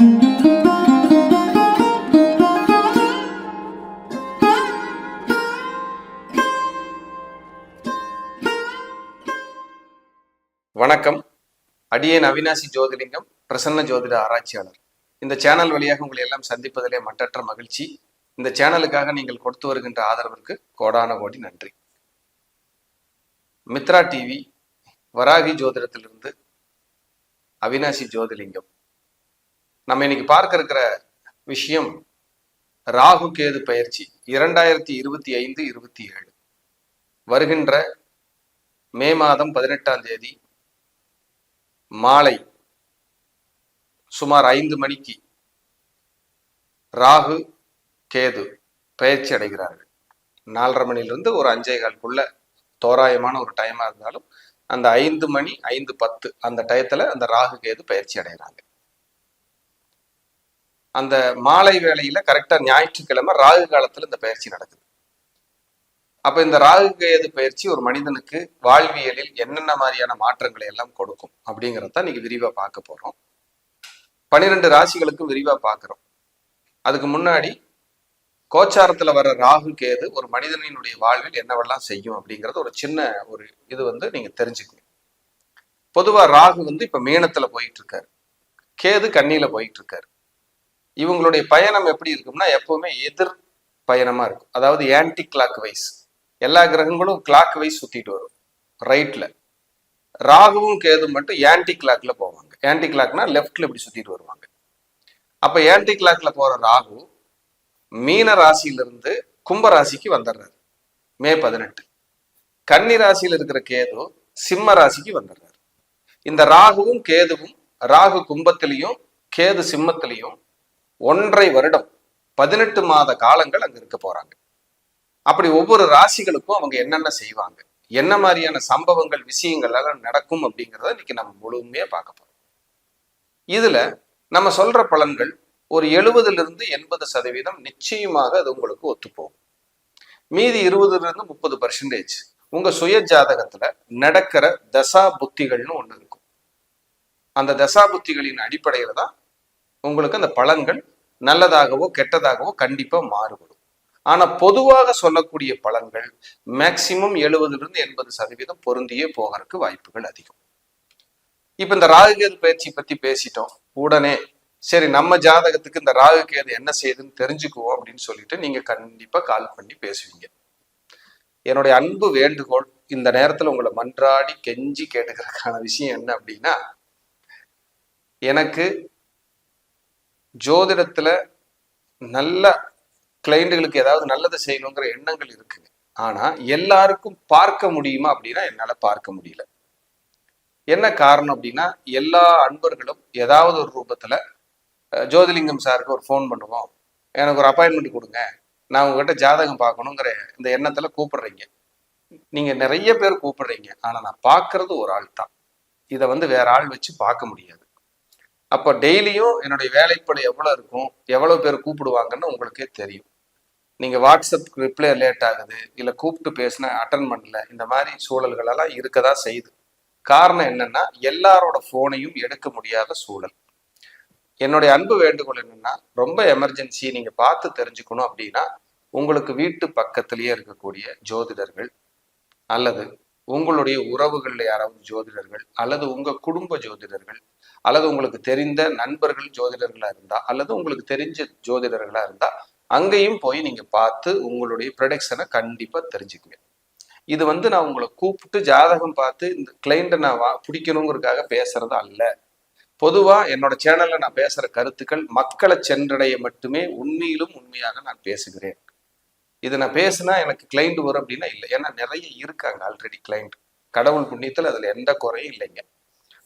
வணக்கம். அடியேன் அவினாசி ஜோதிலிங்கம், பிரசன்ன ஜோதிட ஆராய்ச்சியாளர். இந்த சேனல் வழியாக உங்களை எல்லாம் சந்திப்பதிலே மட்டற்ற மகிழ்ச்சி. இந்த சேனலுக்காக நீங்கள் கொடுத்து வருகின்ற ஆதரவிற்கு கோடான கோடி நன்றி. மித்ரா டிவி, வராகி ஜோதிடத்திலிருந்து அவினாசி ஜோதிலிங்கம். நம்ம இன்னைக்கு பார்க்க இருக்கிற விஷயம் ராகு கேது பயிற்சி 2025-27 வருகின்ற மே மாதம் 18ஆம் தேதி மாலை சுமார் 5 மணிக்கு ராகு கேது பயிற்சி அடைகிறார்கள். 4:30 மணிலிருந்து ஒரு 5:15 தோராயமான ஒரு டைமா இருந்தாலும் அந்த 5 மணி 5:10 அந்த டயத்துல அந்த ராகு கேது பயிற்சி அடைகிறாங்க. அந்த மாலை வேளையில கரெக்டா ஞாயிற்றுக்கிழமை ராகு காலத்துல இந்த பயிற்சி நடக்குது. அப்ப இந்த ராகு கேது பயிற்சி ஒரு மனிதனுக்கு வாழ்வியலில் என்னென்ன மாதிரியான மாற்றங்களை எல்லாம் கொடுக்கும் அப்படிங்கிறத இன்னைக்கு விரிவா பார்க்க போறோம். 12 ராசிகளுக்கும் விரிவா பார்க்கிறோம். அதுக்கு முன்னாடி கோச்சாரத்துல வர ராகு கேது ஒரு மனிதனினுடைய வாழ்வில் என்னவெல்லாம் செய்யும் அப்படிங்கிறது ஒரு சின்ன ஒரு இது நீங்க தெரிஞ்சுக்கணும். பொதுவா ராகு இப்ப மீனத்துல போயிட்டு இருக்காரு, கேது கன்னியில போயிட்டு இருக்காரு. இவங்களுடைய பயணம் எப்படி இருக்கும்னா எப்பவுமே எதிர் பயணமா இருக்கும். அதாவது ஆன்டி கிளாக் வைஸ், எல்லா கிரகங்களும் கிளாக் வைஸ் சுத்திட்டு வரும் ரைட்ல. ராகுவும் கேது மட்டும் ஆன்டி கிளாக்ல போவாங்க. ஆன்டி கிளாக்னா லெப்ட்ல இப்படி சுத்திட்டு வருவாங்க. அப்ப ஆன்டி கிளாக்ல போற ராகு மீன ராசியிலிருந்து கும்ப ராசிக்கு வந்துடுறாரு மே 18. கன்னி ராசியில இருக்கிற கேது சிம்ம ராசிக்கு வந்துடுறாரு. இந்த ராகுவும் கேதுவும், ராகு கும்பத்திலையும் கேது சிம்மத்திலையும் 1.5 வருடம் 18 மாத காலங்கள் அங்க இருக்க போறாங்க. அப்படி ஒவ்வொரு ராசிகளுக்கும் அவங்க என்னென்ன செய்வாங்க, என்ன மாதிரியான சம்பவங்கள் விஷயங்கள் எல்லாம் நடக்கும் அப்படிங்கிறத இன்னைக்கு நம்ம முழுமையா பார்க்க போறோம். இதுல நம்ம சொல்ற பலன்கள் ஒரு 70-80% நிச்சயமாக அது உங்களுக்கு ஒத்துப்போகும். மீதி 20-30% உங்க சுய ஜாதகத்துல நடக்கிற தசா புத்திகள்னு ஒண்ணு இருக்கும். அந்த தசா புத்திகளின் அடிப்படையில தான் உங்களுக்கு அந்த பலன்கள் நல்லதாகவோ கெட்டதாகவோ கண்டிப்பா மாறுபடும். ஆனா பொதுவாக சொல்லக்கூடிய பலன்கள் மேக்சிமம் 70-80% பொருந்தியே போகிறதுக்கு வாய்ப்புகள் அதிகம். இப்ப இந்த ராகு கேது பயிற்சி பத்தி பேசிட்டோம். உடனே சரி நம்ம ஜாதகத்துக்கு இந்த ராகு கேது என்ன செய்யுதுன்னு தெரிஞ்சுக்குவோம் அப்படின்னு சொல்லிட்டு நீங்க கண்டிப்பா கால் பண்ணி பேசுவீங்க. என்னுடைய அன்பு வேண்டுகோள், இந்த நேரத்துல உங்களை மன்றாடி கெஞ்சி கேட்டுக்கிறதுக்கான விஷயம் என்ன அப்படின்னா, எனக்கு ஜோதிடத்துல நல்ல கிளைண்டுகளுக்கு ஏதாவது நல்லது செய்யணுங்கிற எண்ணங்கள் இருக்குங்க. ஆனா எல்லாருக்கும் பார்க்க முடியுமா அப்படின்னா என்னால பார்க்க முடியல. என்ன காரணம் அப்படின்னா, எல்லா அன்பர்களும் ஏதாவது ஒரு ரூபத்துல ஜோதிலிங்கம் சாருக்கு ஒரு ஃபோன் பண்ணுவோம், எனக்கு ஒரு அப்பாயின்மெண்ட் கொடுங்க, நான் உங்ககிட்ட ஜாதகம் பார்க்கணுங்கிற இந்த எண்ணத்துல கூப்பிடுறீங்க. நீங்க நிறைய பேர் கூப்பிடுறீங்க, ஆனா நான் பார்க்கறது ஒரு ஆள் தான். இதை வேற ஆள் வச்சு பார்க்க முடியாது. அப்போ டெய்லியும் என்னுடைய வேலைப்பளு எவ்வளவு இருக்கும், எவ்வளவு பேர் கூப்பிடுவாங்கன்னு உங்களுக்கே தெரியும். நீங்க வாட்ஸ்அப் ரிப்ளை லேட் ஆகுது, இல்ல கூப்பிட்டு பேசின அட்டன் பண்ணல, இந்த மாதிரி சூழல்கள் எல்லாம் இருக்கதான் செய்யுது. காரணம் என்னன்னா, எல்லாரோட போனையும் எடுக்க முடியாத சூழல். என்னுடைய அன்பு வேண்டுகோள் என்னன்னா, ரொம்ப எமர்ஜென்சி நீங்க பார்த்து தெரிஞ்சுக்கணும் அப்படின்னா, உங்களுக்கு வீட்டு பக்கத்திலேயே இருக்கக்கூடிய ஜோதிடர்கள் அல்லது உங்களுடைய உறவுகள்ல யாராவது ஜோதிடர்கள் அல்லது உங்க குடும்ப ஜோதிடர்கள் அல்லது உங்களுக்கு தெரிந்த நண்பர்கள் ஜோதிடர்களா இருந்தா அல்லது உங்களுக்கு தெரிஞ்ச ஜோதிடர்களா இருந்தா அங்கேயும் போய் நீங்க பார்த்து உங்களுடைய ப்ரொடக்ஷனை கண்டிப்பா தெரிஞ்சுக்குங்க. இது நான் உங்களை கூப்பிட்டு ஜாதகம் பார்த்து இந்த கிளைண்ட்டை நான் பிடிக்கணுங்கிறதுக்காக பேசுறது அல்ல. பொதுவா என்னோட சேனல்ல நான் பேசுற கருத்துக்கள் மக்களை சென்றடைய மட்டுமே உண்மையிலும் உண்மையாக நான் பேசுகிறேன். இது நான் பேசுனா எனக்கு கிளைண்ட் வரும் அப்படின்னா இல்லை. ஏன்னா நிறைய இருக்காங்க ஆல்ரெடி கிளைண்ட். கடவுள் புண்ணியத்தில் அதுல எந்த குறையும் இல்லைங்க.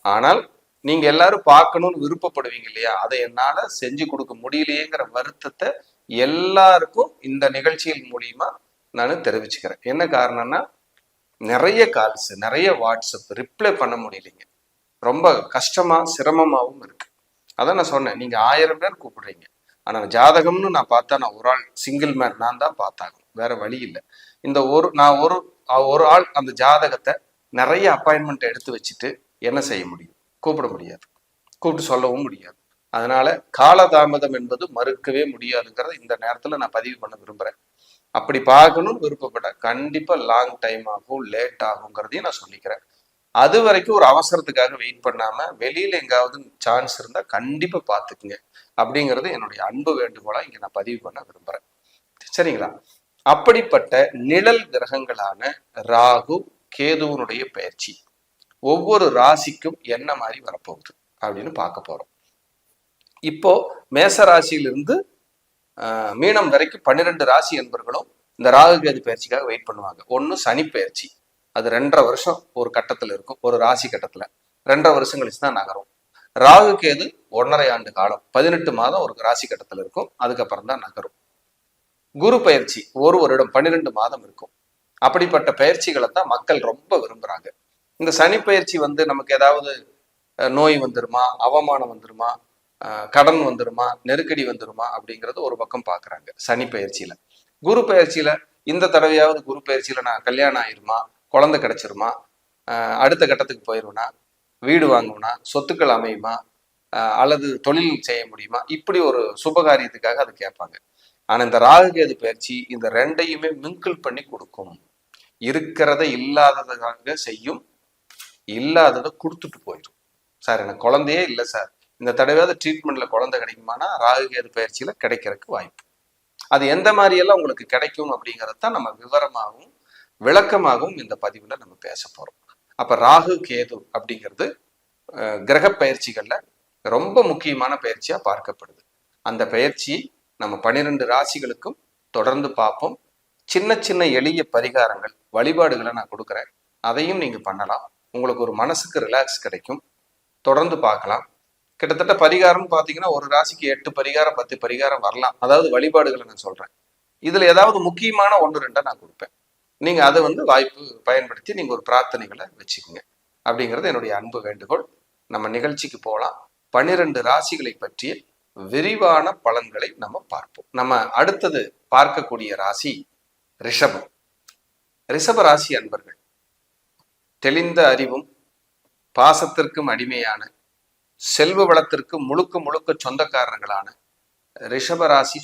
ஆனால் நீங்க எல்லாரும் பார்க்கணும்னு விருப்பப்படுவீங்க இல்லையா, அதை என்னால செஞ்சு கொடுக்க முடியலையேங்கிற வருத்தத்தை எல்லாருக்கும் இந்த நிகழ்ச்சிகள் மூலியமா நான் தெரிவிச்சுக்கிறேன். என்ன காரணம்னா, நிறைய கால்ஸ், நிறைய வாட்ஸ்அப் ரிப்ளை பண்ண முடியலைங்க. ரொம்ப கஷ்டமா சிரமமாகவும் இருக்கு. அதான் நான் சொன்னேன், நீங்க 1000 பேர் கூப்பிடுறீங்க, ஆனா ஜாதகம்னு நான் பார்த்தா நான் ஒரு ஆள் சிங்கிள் மேன் நான் தான் பார்த்தாகணும், வேற வழி இல்லை. இந்த நான் ஒரு ஆள் அந்த ஜாதகத்தை நிறைய அப்பாயின்மெண்ட் எடுத்து வச்சுட்டு என்ன செய்ய முடியும்? கூப்பிட முடியாது, கூப்பிட்டு சொல்லவும் முடியாது. அதனால காலதாமதம் என்பது மறுக்கவே முடியாதுங்கிறத இந்த நேரத்துல நான் பதிவு பண்ண விரும்புறேன். அப்படி பார்க்கணும்னு விருப்பப்பட்ட கண்டிப்பா லாங் டைம் ஆகும், லேட் ஆகுங்கிறதையும் நான் சொல்லிக்கிறேன். அது வரைக்கும் ஒரு அவசரத்துக்காக வெயிட் பண்ணாம வெளியில எங்காவது சான்ஸ் இருந்தா கண்டிப்பா பாத்துக்குங்க அப்படிங்கிறது என்னுடைய அன்பு வேண்டுகோளா இங்க நான் பதிவு பண்ண விரும்புறேன். சரிங்களா? அப்படிப்பட்ட நிழல் கிரகங்களான ராகு கேதுவனுடைய பயிற்சி ஒவ்வொரு ராசிக்கும் என்ன மாதிரி வரப்போகுது அப்படின்னு பார்க்க போறோம். இப்போ மேச ராசியிலிருந்து மீனம் வரைக்கும் 12 ராசி என்பர்களும் இந்த ராகு கேது பயிற்சிக்காக வெயிட் பண்ணுவாங்க. ஒன்னு சனி பயிற்சி, அது 2.5 வருஷம் ஒரு கட்டத்துல இருக்கும், ஒரு ராசி கட்டத்துல 2.5 வருஷம் கழிச்சு தான் நகரும். ராகு கேது 1.5 ஆண்டு காலம் 18 மாதம் ஒரு ராசி கட்டத்துல இருக்கும், அதுக்கப்புறம் தான் நகரும். குரு பயிற்சி 1 வருடம் 12 மாதம் இருக்கும். அப்படிப்பட்ட பயிற்சிகளை தான் மக்கள் ரொம்ப விரும்புறாங்க. இந்த சனி பயிற்சி நமக்கு ஏதாவது நோய் வந்துருமா, அவமானம் வந்துருமா, கடன் வந்துருமா, நெருக்கடி வந்துருமா அப்படிங்கறது ஒரு பக்கம் பாக்குறாங்க சனி பயிற்சியில. குரு பயிற்சியில இந்த தடவையாவது குரு பயிற்சியில நான் கல்யாணம் ஆயிருமா, குழந்தை கிடைச்சிருமா, அடுத்த கட்டத்துக்கு போயிருவனா, வீடு வாங்குவனா, சொத்துக்கள் அமையுமா, அல்லது தொழில் செய்ய முடியுமா, இப்படி ஒரு சுபகாரியத்துக்காக அது கேட்பாங்க. ஆனா இந்த ராகு கேது பயிற்சி இந்த ரெண்டையுமே மிங்கிள் பண்ணி கொடுக்கும். இருக்கிறத இல்லாததாக செய்யும், இல்லாததை கொடுத்துட்டு போயிடும். சார் எனக்கு குழந்தையே இல்லை சார், இந்த தடவையாவது ட்ரீட்மெண்ட்ல குழந்தை கிடைக்குமானா ராகு கேது பயிற்சியில கிடைக்கிறதுக்கு வாய்ப்பு. அது எந்த மாதிரி எல்லாம் உங்களுக்கு கிடைக்கும் அப்படிங்கறத நம்ம விவரமாகவும் விளக்கமாகவும் இந்த பதிவுல நம்ம பேச போறோம். அப்ப ராகு கேது அப்படிங்கிறது கிரக பயிற்சிகள்ல ரொம்ப முக்கியமான பயிற்சியா பார்க்கப்படுது. அந்த பயிற்சி நம்ம 12 ராசிகளுக்கும் தொடர்ந்து பார்ப்போம். சின்ன சின்ன எளிய பரிகாரங்கள் வழிபாடுகளை நான் கொடுக்குறேன், அதையும் நீங்க பண்ணலாம். உங்களுக்கு ஒரு மனசுக்கு ரிலாக்ஸ் கிடைக்கும். தொடர்ந்து பார்க்கலாம். கிட்டத்தட்ட பரிகாரம் பார்த்தீங்கன்னா ஒரு ராசிக்கு 8 பரிகாரம் 10 பரிகாரம் வரலாம். அதாவது வழிபாடுகளை நான் சொல்றேன். இதுல ஏதாவது முக்கியமான 1-2 நான் கொடுப்பேன். நீங்க அதை வாய்ப்பு பயன்படுத்தி நீங்க ஒரு பிரார்த்தனைகளை வச்சுக்கோங்க அப்படிங்கிறது என்னுடைய அன்பு வேண்டுகோள். நம்ம நிகழ்ச்சிக்கு போகலாம். 12 ராசிகளை பற்றிய விரிவான பலன்களை நம்ம பார்ப்போம். நம்ம அடுத்தது பார்க்கக்கூடிய ராசி ரிஷபம். ரிஷப ராசி அன்பர்கள் தெளிந்த அறிவும் பாசத்திற்கும் அடிமையான செல்வ வளத்திற்கு முழுக்க முழுக்க சொந்தக்காரர்களான ரிஷபராசி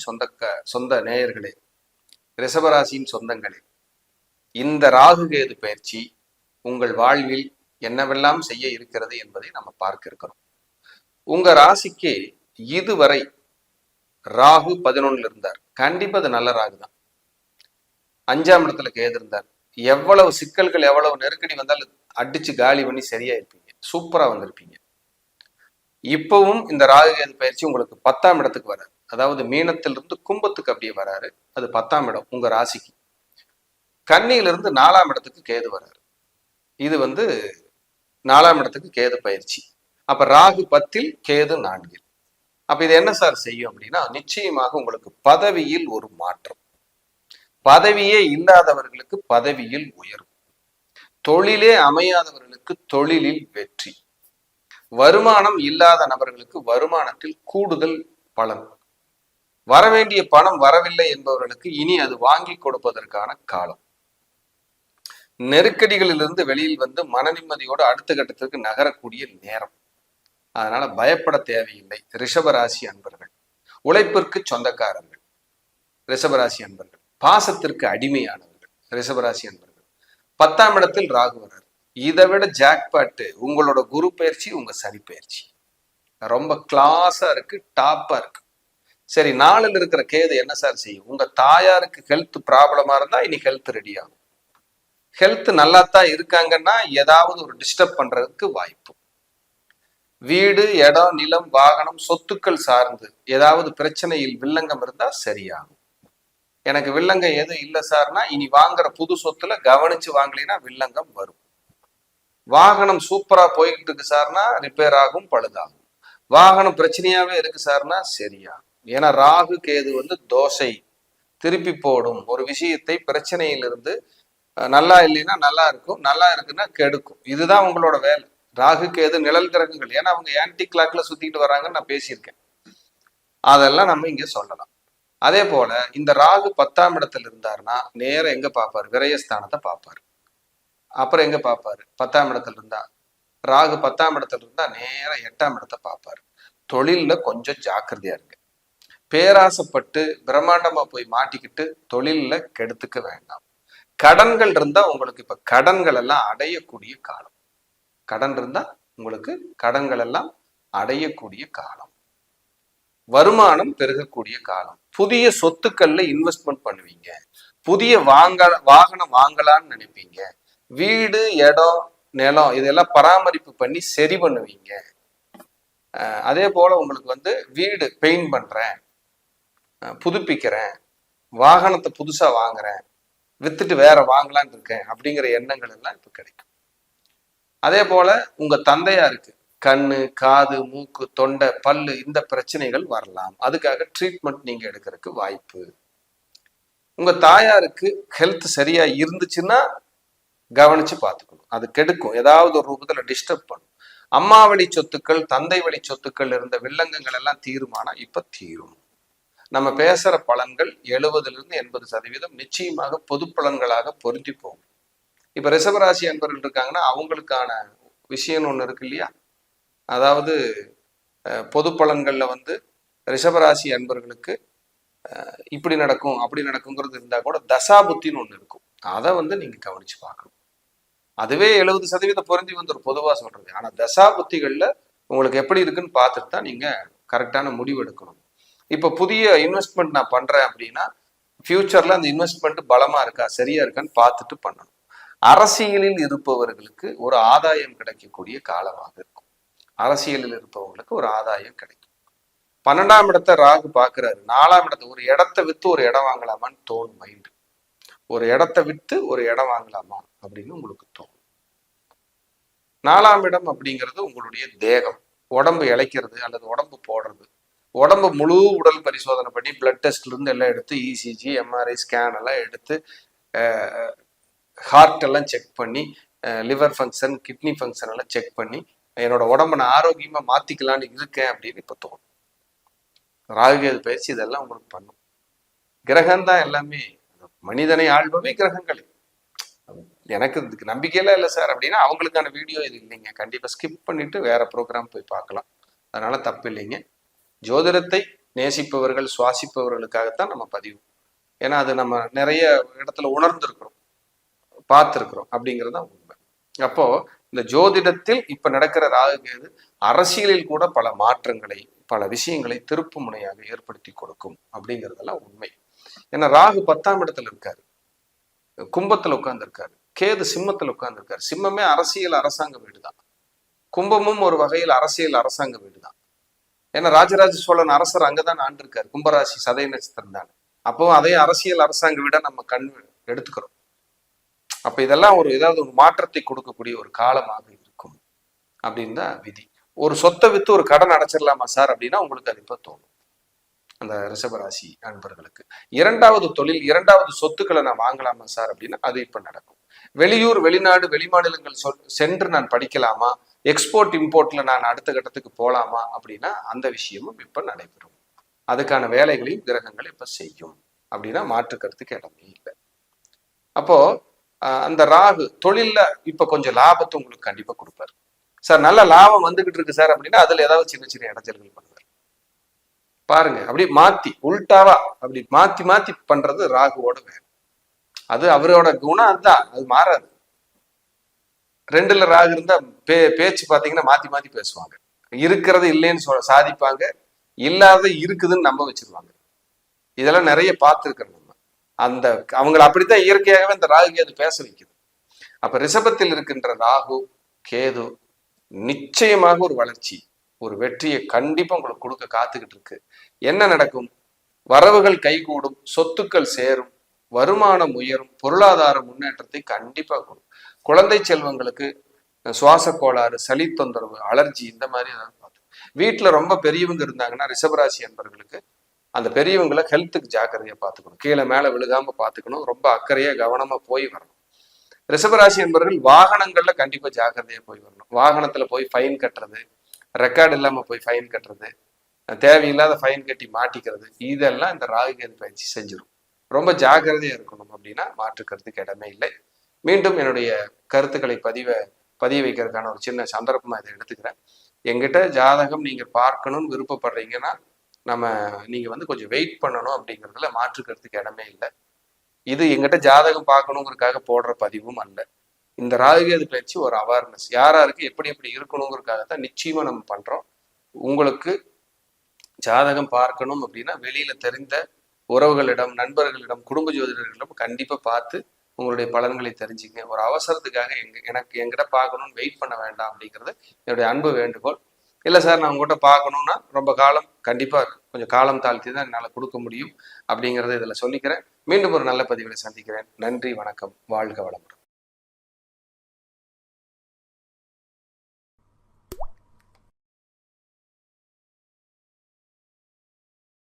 சொந்த நேயர்களே, ரிஷபராசியின் சொந்தங்களே, இந்த ராகு கேது பயிற்சி உங்கள் வாழ்வில் என்னவெல்லாம் செய்ய இருக்கிறது என்பதை நம்ம பார்க்க இருக்கிறோம். உங்க ராசிக்கு இதுவரை ராகு 11 இருந்தார், கண்டிப்பா அது நல்ல ராகு தான். 5ஆம் இடத்துல கேது இருந்தார். எவ்வளவு சிக்கல்கள் எவ்வளவு நெருக்கடி வந்தாலும் அடிச்சு காலி பண்ணி சரியா இருப்பீங்க, சூப்பரா வந்திருப்பீங்க. இப்பவும் இந்த ராகு கேது பயிற்சி உங்களுக்கு 10ஆம் இடத்துக்கு வராரு. அதாவது மீனத்திலிருந்து கும்பத்துக்கு அப்படியே வராரு. அது 10ஆம் இடம் உங்க ராசிக்கு. கன்னியிலிருந்து 4ஆம் இடத்துக்கு கேது வராரு. இது 4ஆம் இடத்துக்கு கேது பயிற்சி. அப்ப ராகு 10ல் கேது 4ல். அப்ப இது என்ன சார் செய்யும் அப்படின்னா, நிச்சயமாக உங்களுக்கு பதவியில் ஒரு மாற்றம், பதவியே இல்லாதவர்களுக்கு பதவியில் உயர்வு, தொழிலே அமையாதவர்களுக்கு தொழிலில் வெற்றி, வருமானம் இல்லாத நபர்களுக்கு வருமானத்தில் கூடுதல் பலன், வரவேண்டிய பணம் வரவில்லை என்பவர்களுக்கு இனி அது வாங்கி கொடுப்பதற்கான காலம், நெருக்கடிகளிலிருந்து வெளியில் மன நிம்மதியோடு அடுத்த கட்டத்திற்கு நகரக்கூடிய நேரம். அதனால பயப்பட தேவையில்லை. ரிஷபராசி அன்பர்கள் உழைப்பிற்கு சொந்தக்காரர்கள், ரிஷபராசி அன்பர்கள் பாசத்திற்கு அடிமையானவர்கள், ரிஷபராசி அன்பர்கள் 10ஆம் இடத்தில் ராகு வர்றார். இதை விட ஜாக்பாட்டு உங்களோட குரு பயிற்சி, உங்க சனி பயிற்சி ரொம்ப கிளாஸா இருக்கு, டாப்பா இருக்கு. சரி, 4ல் இருக்கிற கேது என்ன சார் செய்யும்? உங்க தாயாருக்கு ஹெல்த் ப்ராப்ளமா இருந்தா இனி ஹெல்த் ரெடி ஆகும். ஹெல்த் நல்லா தான் இருக்காங்கன்னா ஏதாவது ஒரு டிஸ்டர்ப் பண்றதுக்கு வாய்ப்பு. வீடு, இடம், நிலம், வாகனம், சொத்துக்கள் சார்ந்து ஏதாவது பிரச்சனையில் வில்லங்கம் இருந்தா சரியாகும். எனக்கு வில்லங்கம் எதுவும் இல்லை சார்னா இனி வாங்குற புது சொத்துல கவனிச்சு வாங்கலைன்னா வில்லங்கம் வரும். வாகனம் சூப்பரா போய்கிட்டு இருக்கு சார்னா ரிப்பேர் ஆகும், பழுதாகும். வாகனம் பிரச்சனையாவே இருக்கு சார்னா சரியாகும். ஏன்னா ராகு கேது தோசை திருப்பி போடும். ஒரு விஷயத்தை பிரச்சனையிலிருந்து நல்லா இல்லைன்னா நல்லா இருக்கும், நல்லா இருக்குன்னா கெடுக்கும். இதுதான் உங்களோட வேலை. ராகு கேது நிழல் கிரகங்கள். ஏன்னா அவங்க ஆன்டி கிளாக்ல சுத்திட்டு வராங்கன்னு நான் பேசியிருக்கேன். அதெல்லாம் நம்ம இங்க சொல்லலாம். அதே போல இந்த ராகு 10ஆம் இடத்துல இருந்தாருன்னா நேரம் எங்க பார்ப்பாரு? விரயஸ்தானத்தை பார்ப்பாரு. அப்புறம் எங்க பார்ப்பாரு? 10ஆம் இடத்துல இருந்தா ராகு 10ஆம் இடத்துல இருந்தா நேரம் 8ஆம் இடத்தை பார்ப்பாரு. தொழில்ல கொஞ்சம் ஜாக்கிரதையா இருங்க. பேராசைப்பட்டு பிரம்மாண்டமா போய் மாட்டிக்கிட்டு தொழில்ல கெடுத்துக்க வேண்டாம். கடன்கள் இருந்தா உங்களுக்கு இப்ப கடன்கள் எல்லாம் அடையக்கூடிய காலம். கடன் இருந்தா உங்களுக்கு கடன்கள் எல்லாம் அடையக்கூடிய காலம். வருமானம் பெருகக்கூடிய காலம். புதிய சொத்துக்கள்ல இன்வெஸ்ட்மெண்ட் பண்ணுவீங்க. புதிய வாகனம் வாங்கலாம்னு நினைப்பீங்க. வீடு, இடம், நிலம் இதெல்லாம் பராமரிப்பு பண்ணி சரி பண்ணுவீங்க. அதே போல உங்களுக்கு வீடு பெயிண்ட் பண்றேன், புதுப்பிக்கிறேன், வாகனத்தை புதுசா வாங்குறேன், வித்துட்டு வேற வாங்கலான்னு இருக்கேன் அப்படிங்கிற எண்ணங்கள் எல்லாம் இப்ப கிடைக்கும். அதே போல உங்க தந்தையாருக்கு கண்ணு, காது, மூக்கு, தொண்டை, பல்லு இந்த பிரச்சனைகள் வரலாம். அதுக்காக ட்ரீட்மெண்ட் நீங்க எடுக்கிறதுக்கு வாய்ப்பு. உங்க தாயாருக்கு ஹெல்த் சரியா இருந்துச்சுன்னா கவனிச்சு பார்த்துக்கணும். அது கெடுக்கும், ஏதாவது ஒரு ரூபத்துல டிஸ்டர்ப் பண்ணும். அம்மா வழி சொத்துக்கள், தந்தை வழி சொத்துக்கள் இருந்த வில்லங்கங்கள் எல்லாம் தீருமானம் இப்ப தீரும். நம்ம பேசுற பலன்கள் 70% நிச்சயமாக பொது பலன்களாக பொருந்தி போகும். இப்ப ரிஷபராசி அன்பர்கள் இருக்காங்கன்னா அவங்களுக்கான விஷயம் ஒண்ணு இருக்கு இல்லையா? அதாவது பொது பலன்கள்ல ரிஷபராசி அன்பர்களுக்கு இப்படி நடக்கும் அப்படி நடக்குங்கிறது இருந்தா கூட தசாபுத்தின்னு ஒண்ணு இருக்கும். அதை நீங்க கவனிச்சு பார்க்கணும். அதுவே 70% பொருந்தி ஒரு பொதுவா சொல்றது. ஆனா தசாபுத்திகள்ல உங்களுக்கு எப்படி இருக்குன்னு பார்த்துட்டு தான் நீங்க கரெக்டான முடிவு எடுக்கணும். இப்ப புதிய இன்வெஸ்ட்மெண்ட் நான் பண்றேன் அப்படின்னா ஃபியூச்சர்ல அந்த இன்வெஸ்ட்மெண்ட் பலமா இருக்கா, சரியா இருக்கான்னு பார்த்துட்டு பண்ணணும். அரசியலில் இருப்பவர்களுக்கு ஒரு ஆதாயம் கிடைக்கக்கூடிய காலமாக இருக்கும். அரசியலில் இருப்பவங்களுக்கு ஒரு ஆதாயம் கிடைக்கும். 12ஆம் இடத்தை ராகு பாக்குறாரு. 4ஆம் இடத்தை, ஒரு இடத்தை வித்து ஒரு இடம் வாங்கலாமான்னு தோணும் மைண்டு. ஒரு இடத்தை வித்து ஒரு இடம் வாங்கலாமா அப்படின்னு உங்களுக்கு தோணும். 4ஆம் இடம் அப்படிங்கிறது உங்களுடைய தேகம், உடம்பு இழைக்கிறது அல்லது உடம்பு போடுறது. உடம்பு முழு உடல் பரிசோதனை பண்ணி பிளட் டெஸ்ட்ல இருந்து எல்லாம் எடுத்து இசிஜி, எம்ஆர்ஐ ஸ்கேன் எல்லாம் எடுத்து ஹார்ட் எல்லாம் செக் பண்ணி லிவர் ஃபங்க்ஷன், கிட்னி ஃபங்க்ஷன் எல்லாம் செக் பண்ணி என்னோட உடம்பை நான் ஆரோக்கியமா மாத்திக்கலான்னு இருக்கேன் அப்படின்னு இப்ப தோணும். ராகுகேது பயிற்சி இதெல்லாம் உங்களுக்கு பண்ணும். கிரகம் தான் எல்லாமே. மனிதனை ஆள்பவே கிரகங்கள். எனக்கு இதுக்கு நம்பிக்கையில இல்லை சார் அப்படின்னா அவங்களுக்கான வீடியோ இது இல்லைங்க. கண்டிப்பா ஸ்கிப் பண்ணிட்டு வேற ப்ரோக்ராம் போய் பார்க்கலாம். அதனால தப்பு இல்லைங்க. ஜோதிடத்தை நேசிப்பவர்கள், சுவாசிப்பவர்களுக்காகத்தான் நம்ம பதிவு. ஏன்னா அது நம்ம நிறைய இடத்துல உணர்ந்திருக்கிறோம், பார்த்திருக்கிறோம் அப்படிங்கிறது தான் உண்மை. அப்போ இந்த ஜோதிடத்தில் இப்ப நடக்கிற ராகுகேது அரசியலில் கூட பல மாற்றங்களை, பல விஷயங்களை திருப்பு முனையாக ஏற்படுத்தி கொடுக்கும் அப்படிங்கிறதெல்லாம் உண்மை. ஏன்னா ராகு 10ஆம் இடத்துல இருக்காரு, கும்பத்துல உட்கார்ந்து இருக்காரு, கேது சிம்மத்துல உட்கார்ந்து இருக்காரு. சிம்மமே அரசியல் அரசாங்க வீடுதான், கும்பமும் ஒரு வகையில் அரசியல் அரசாங்க வீடுதான். ஏன்னா ராஜராஜ சோழன் அரசர் அங்கதான் ஆண்டு இருக்காரு, கும்பராசி சதய நட்சத்திரம் தானே. அப்போ அதே அரசியல் அரசாங்க வீட நம்ம கண் எடுத்துக்கிறோம். அப்ப இதெல்லாம் ஏதாவது ஒரு மாற்றத்தை கொடுக்கக்கூடிய ஒரு காலமாக இருக்கும் அப்படின்னு தான் விதி. ஒரு சொத்தை வித்து ஒரு கடன் அடைச்சிடலாமா சார் அப்படின்னா உங்களுக்கு அது இப்ப தோணும். அந்த ரிஷபராசி அன்பர்களுக்கு 2வது தொழில், 2வது சொத்துக்களை நான் வாங்கலாமா சார் அப்படின்னா அது இப்ப நடக்கும். வெளியூர், வெளிநாடு, வெளிமாநிலங்கள் சென்று நான் படிக்கலாமா, எக்ஸ்போர்ட் இம்போர்ட்ல நான் அடுத்த கட்டத்துக்கு போலாமா அப்படின்னா அந்த விஷயமும் இப்ப நடைபெறும். அதுக்கான வேலைகளையும் கிரகங்கள் இப்ப செய்யும் அப்படின்னா மாற்று கருத்துக்கு இடமே இல்லை. அப்போ அந்த ராகு தொழில்ல இப்ப கொஞ்சம் லாபத்தை உங்களுக்கு கண்டிப்பா கொடுப்பாரு. சார் நல்ல லாபம் வந்துகிட்டு இருக்கு சார் அப்படின்னா அதுல ஏதாவது சின்ன சின்ன இடைஞ்சல்கள் பண்ணுவார். பாருங்க, அப்படி மாத்தி உள்டாவா அப்படி மாத்தி மாத்தி பண்றது ராகுவோட வேலை. அது அவரோட குணம், அதுதான், அது மாறாது. 2ல ராகு இருந்தா பேச்சு பாத்தீங்கன்னா மாத்தி மாத்தி பேசுவாங்க. இருக்கிறது இல்லைன்னு சாதிப்பாங்க, இல்லாத இருக்குதுன்னு நம்ப வச்சிருவாங்க. இதெல்லாம் நிறைய பார்த்துருக்கிறோம் நம்ம. அந்த அவங்களை அப்படித்தான் இயற்கையாகவே இந்த ராகு கேது பேச வைக்குது. அப்ப ரிஷபத்தில் இருக்கின்ற ராகு கேது நிச்சயமாக ஒரு வளர்ச்சி, ஒரு வெற்றியை கண்டிப்பா உங்களுக்கு கொடுக்க காத்துக்கிட்டு இருக்கு. என்ன நடக்கும்? வரவுகள் கைகூடும், சொத்துக்கள் சேரும், வருமானம் உயரும், பொருளாதார முன்னேற்றத்தை கண்டிப்பா கொடுக்கும். குழந்தை செல்வங்களுக்கு சுவாச கோளாறு, சளி தொந்தரவு, அலர்ஜி இந்த மாதிரி ஏதாவது பார்த்து. வீட்டுல ரொம்ப பெரியவங்க இருந்தாங்கன்னா ரிஷபராசி என்பவர்களுக்கு அந்த பெரியவங்களை ஹெல்த்துக்கு ஜாக்கிரதையா பார்த்துக்கணும். கீழே மேல விழுகாம பார்த்துக்கணும். ரொம்ப அக்கறையா கவனமா போய் வரணும். ரிஷபராசி என்பவர்கள் வாகனங்கள்ல கண்டிப்பா ஜாக்கிரதையா போய் வரணும். வாகனத்துல போய் ஃபைன் கட்டுறது, ரெக்கார்டு இல்லாம போய் ஃபைன் கட்டுறது, தேவையில்லாத ஃபைன் கட்டி மாட்டிக்கிறது, இதெல்லாம் இந்த ராகுகேது பயிற்சி செஞ்சிடும். ரொம்ப ஜாக்கிரதையா இருக்கணும் அப்படின்னா மாற்று கருத்துக்கு இடமே இல்லை. மீண்டும் என்னுடைய கருத்துக்களை பதிய வைக்கிறதுக்கான ஒரு சின்ன சந்தர்ப்பமா இதை எடுத்துக்கிறேன். எங்கிட்ட ஜாதகம் நீங்க பார்க்கணும்னு விருப்பப்படுறீங்கன்னா நீங்க வந்து கொஞ்சம் வெயிட் பண்ணணும் அப்படிங்கிறதுல மாற்றுக்கிறதுக்கு இடமே இல்லை. இது எங்கிட்ட ஜாதகம் பார்க்கணுங்கிறதுக்காக போடுற பதிவும் அல்ல. இந்த ராகுகேது பயிற்சி ஒரு அவேர்னஸ், யாராருக்கு எப்படி எப்படி இருக்கணுங்கிறதுக்காக தான் நிச்சயமா நம்ம பண்றோம். உங்களுக்கு ஜாதகம் பார்க்கணும் அப்படின்னா வெளியில தெரிந்த உறவுகளிடம், நண்பர்களிடம், குடும்ப ஜோதிடர்களிடம் கண்டிப்பா பார்த்து உங்களுடைய பலன்களை தெரிஞ்சுங்க. ஒரு அவசரத்துக்காக எனக்கு எங்கிட்ட பார்க்கணும்னு வெயிட் பண்ண வேண்டாம் அப்படிங்கிறது என்னுடைய அன்பு வேண்டுகோள். இல்லை சார், நான் உங்கள்கிட்ட பார்க்கணும்னா ரொம்ப காலம், கண்டிப்பாக கொஞ்சம் காலம் தாழ்த்தி தான் என்னால் கொடுக்க முடியும் அப்படிங்கிறத இதில் சொல்லிக்கிறேன். மீண்டும் ஒரு நல்ல பதிவில் சந்திக்கிறேன். நன்றி, வணக்கம், வாழ்க வளமுடன்.